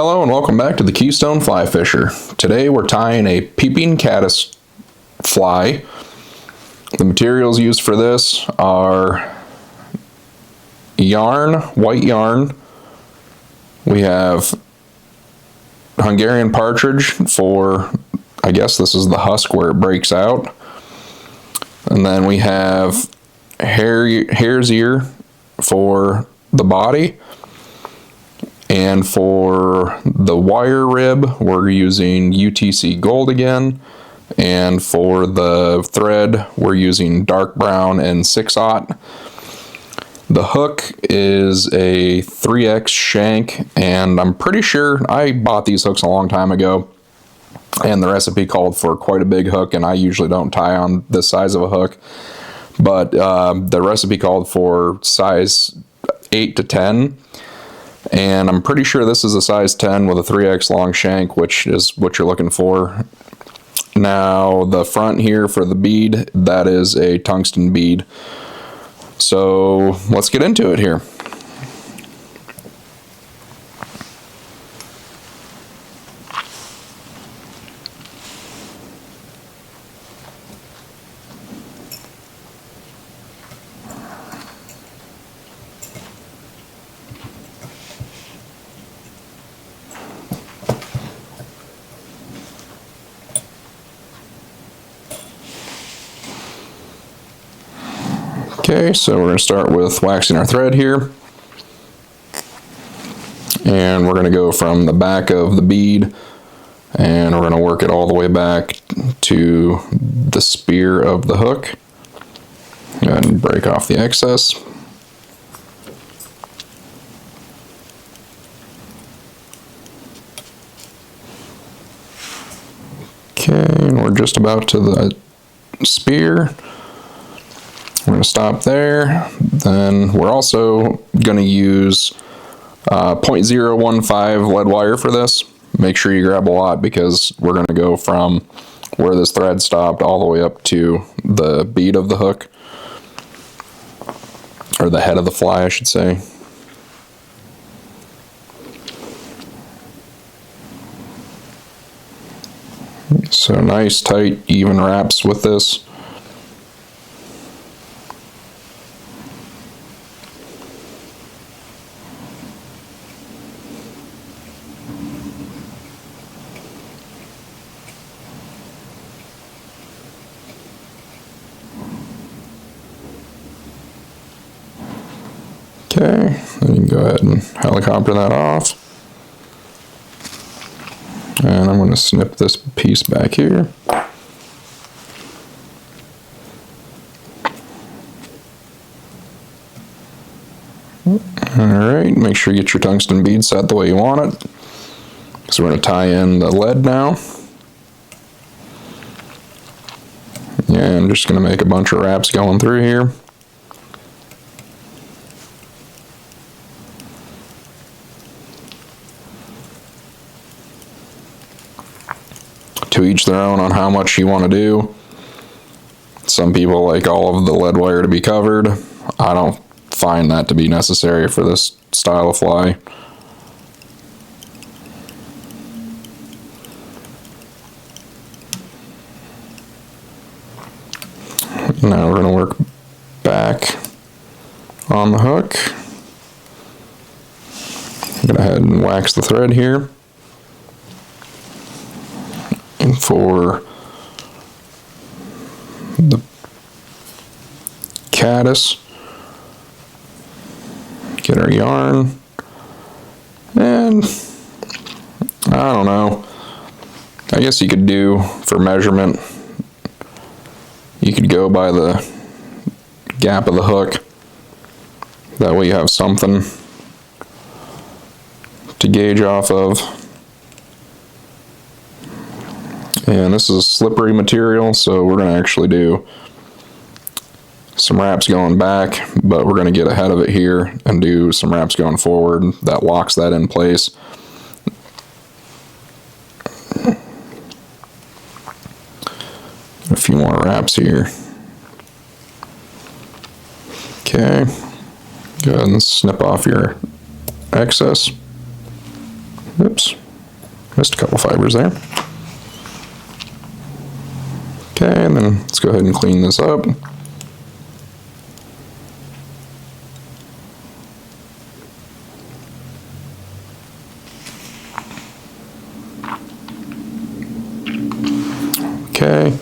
Hello and welcome back to the Keystone Fly Fisher. Today we're tying a Peeping Caddis fly. The materials used for this are yarn, white yarn. We have Hungarian Partridge for, I guess this is the husk where it breaks out. And then we have Hares Ear for the body. And for the wire rib, we're using UTC Gold again. And for the thread, we're using dark brown and 6/0. The hook is a 3X shank, and I'm pretty sure I bought these hooks a long time ago. And the recipe called for quite a big hook, and I usually don't tie on this size of a hook. But the recipe called for size 8 to 10. And I'm pretty sure this is a size 10 with a 3X long shank, which is what you're looking for. Now, the front here for the bead, that is a tungsten bead. So let's get into it here. Okay, so we're going to start with waxing our thread here. And we're going to go from the back of the bead, and we're going to work it all the way back to the spear of the hook. Go ahead and break off the excess. Okay, and we're just about to the spear. We're going to stop there. Then we're also going to use 0.015 lead wire for this. Make sure you grab a lot because we're going to go from where this thread stopped all the way up to the bead of the hook, or the head of the fly, I should say. So nice, tight, even wraps with this. Okay, then you can go ahead and helicopter that off. And I'm going to snip this piece back here. Alright, make sure you get your tungsten bead set the way you want it. So we're going to tie in the lead now. Yeah, I'm just going to make a bunch of wraps going through here. To each their own on how much you want to do. Some people like all of the lead wire to be covered. I don't find that to be necessary for this style of fly. Now we're going to work back on the hook. Go ahead and wax the thread here. And for the caddis, get our yarn, and I don't know, I guess you could do for measurement, you could go by the gap of the hook. That way you have something to gauge off of. And this is slippery material, so we're going to actually do some wraps going back, but we're going to get ahead of it here and do some wraps going forward. That locks that in place. A few more wraps here. Okay, go ahead and snip off your excess. Oops, missed a couple fibers there. Okay, and then let's go ahead and clean this up. Okay,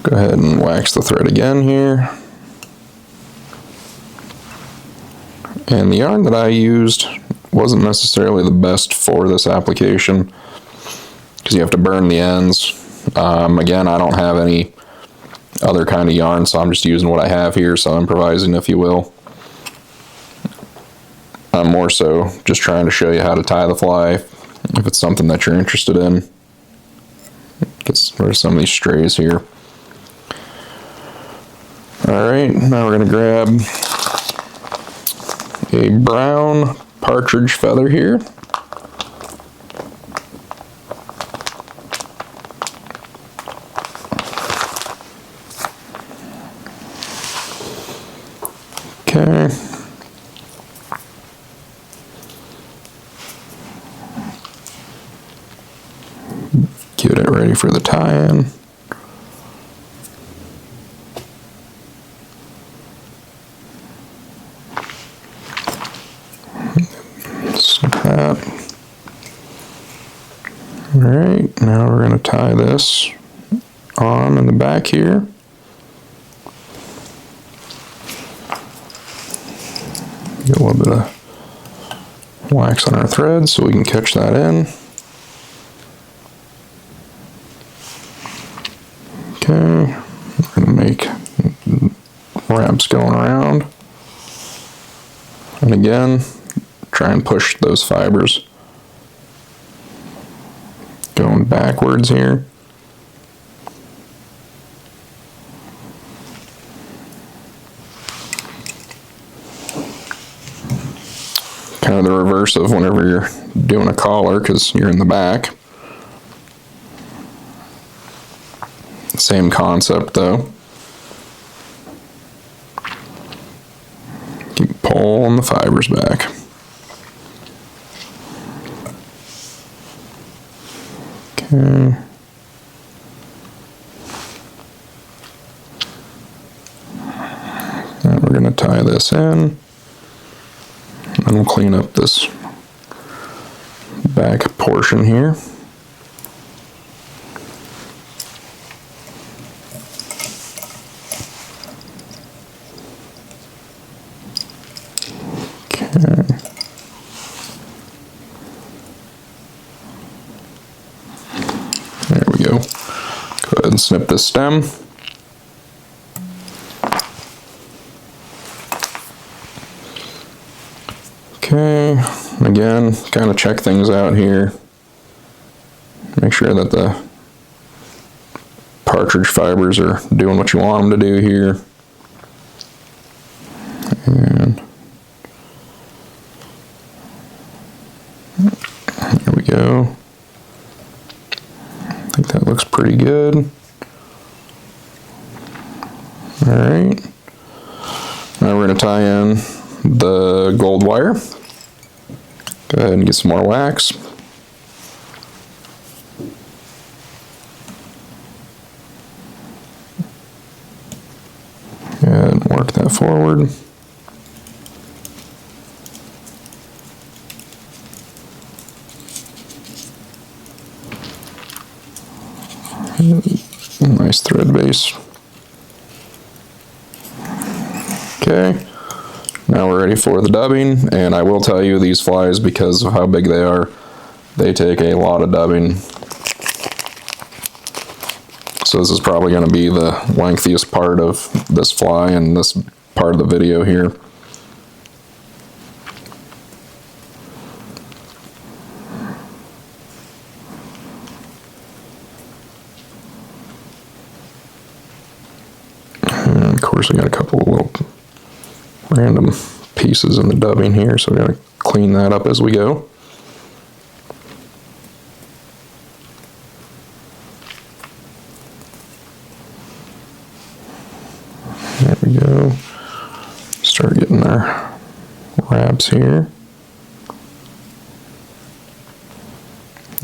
go ahead and wax the thread again here. And the yarn that I used wasn't necessarily the best for this application because you have to burn the ends. Again, I don't have any other kind of yarn, so I'm just using what I have here, so improvising, if you will. I'm more so just trying to show you how to tie the fly if it's something that you're interested in. Get rid of some of these strays here. Alright, now we're going to grab a brown partridge feather here. Okay. Get it ready for the tie-in. Snip that. Alright, now we're going to tie this on in the back here. Get a little bit of wax on our thread so we can catch that in. Okay, we're going to make wraps going around. And again, try and push those fibers going backwards here. Kind of the reverse of whenever you're doing a collar, because you're in the back. Same concept though. Keep pulling the fibers back. Okay. Now we're going to tie this in. And we'll clean up this back portion here. Okay. There we go. Go ahead and snip this stem. Okay, again, kind of check things out here. Make sure that the partridge fibers are doing what you want them to do here. And there we go. I think that looks pretty good. Alright. Now we're going to tie in the gold wire. Go ahead and get some more wax. Go ahead and work that forward. Nice thread base. Okay. Now we're ready for the dubbing, and I will tell you these flies, because of how big they are, they take a lot of dubbing. So this is probably going to be the lengthiest part of this fly and this part of the video here. And of course we got a couple of little random pieces in the dubbing here, so we're going to clean that up as we go. There we go. Start getting our wraps here.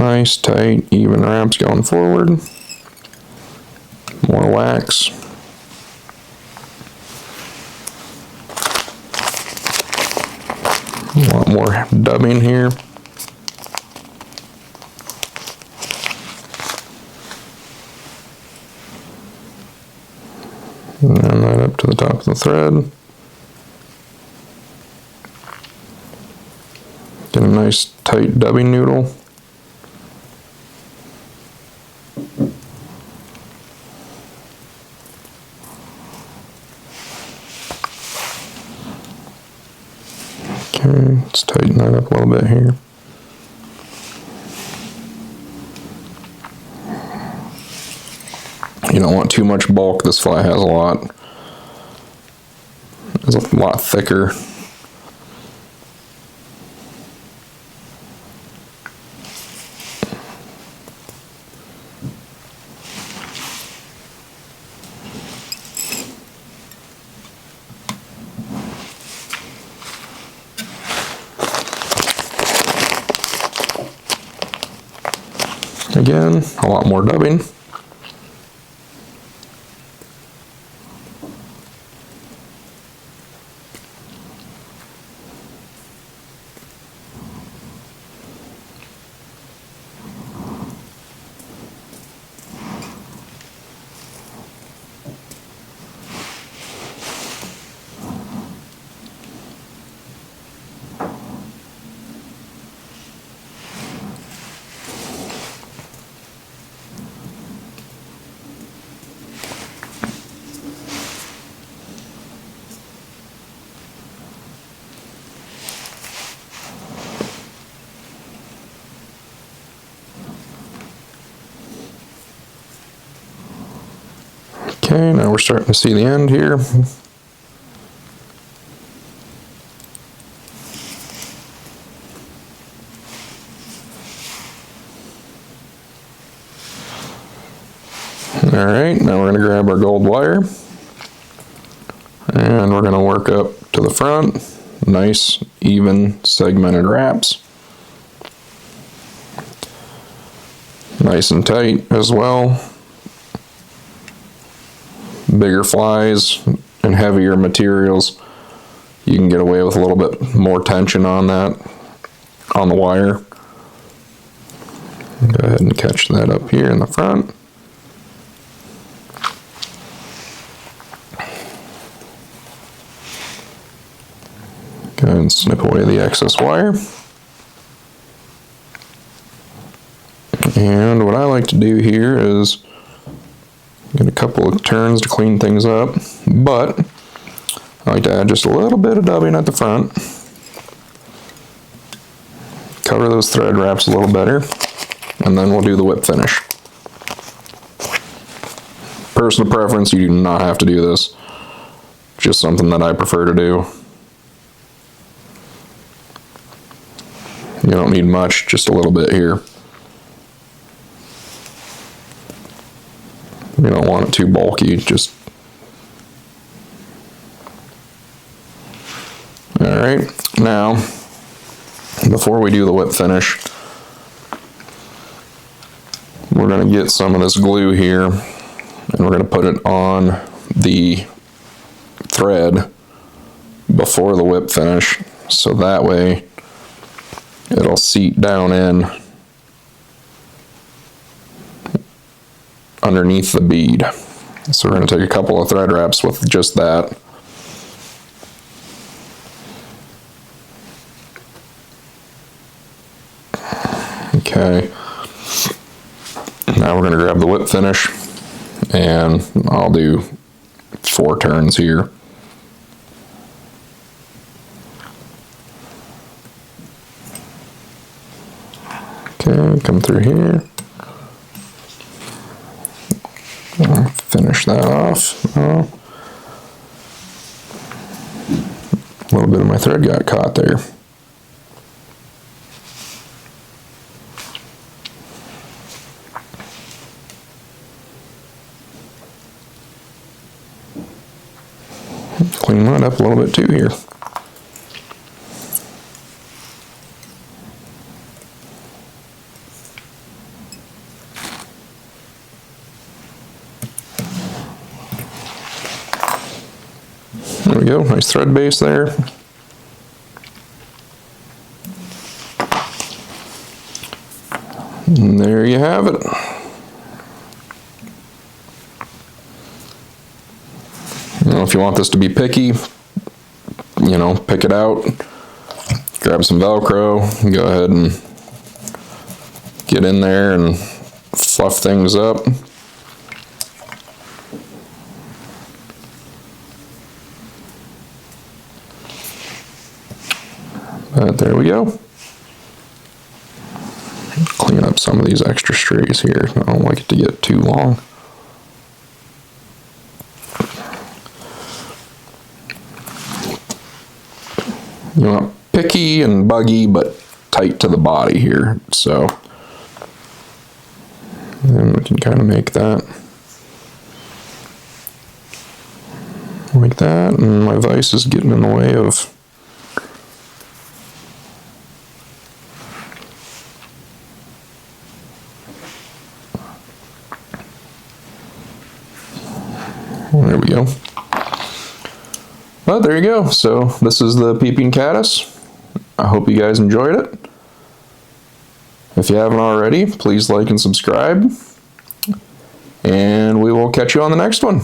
Nice, tight, even wraps going forward. More wax. A lot more dubbing here. And then right up to the top of the thread. Get a nice tight dubbing noodle. Okay, let's tighten that up a little bit here. You don't want too much bulk. This fly has a lot. It's a lot thicker. Again, a lot more dubbing. Okay, now we're starting to see the end here. Alright, now we're going to grab our gold wire and we're going to work up to the front. Nice, even, segmented wraps. Nice and tight as well. Bigger flies and heavier materials, you can get away with a little bit more tension on that, on the wire. Go ahead and catch that up here in the front. Go ahead and snip away the excess wire. And what I like to do here is get a couple of turns to clean things up, but I like to add just a little bit of dubbing at the front. Cover those thread wraps a little better, and then we'll do the whip finish. Personal preference, you do not have to do this. Just something that I prefer to do. You don't need much, just a little bit here. You don't want it too bulky, just... Alright, now, before we do the whip finish, we're going to get some of this glue here, and we're going to put it on the thread before the whip finish, so that way it'll seat down in underneath the bead. So we're going to take a couple of thread wraps with just that. Okay. Now we're going to grab the whip finish, and I'll do 4 turns here. Okay, come through here. Finish that off. A little bit of my thread got caught there. Clean that up a little bit too here. There we go, nice thread base there. And there you have it. You know, if you want this to be picky, you know, pick it out, grab some Velcro, and go ahead and get in there and fluff things up. But there we go. Clean up some of these extra strays here. I don't like it to get too long. You want picky and buggy, but tight to the body here. So then we can kind of make that like that, and my vise is getting in the way of there we go. But there you go. So this is the Peeping Caddis. I hope you guys enjoyed it. If you haven't already, please like and subscribe. And we will catch you on the next one.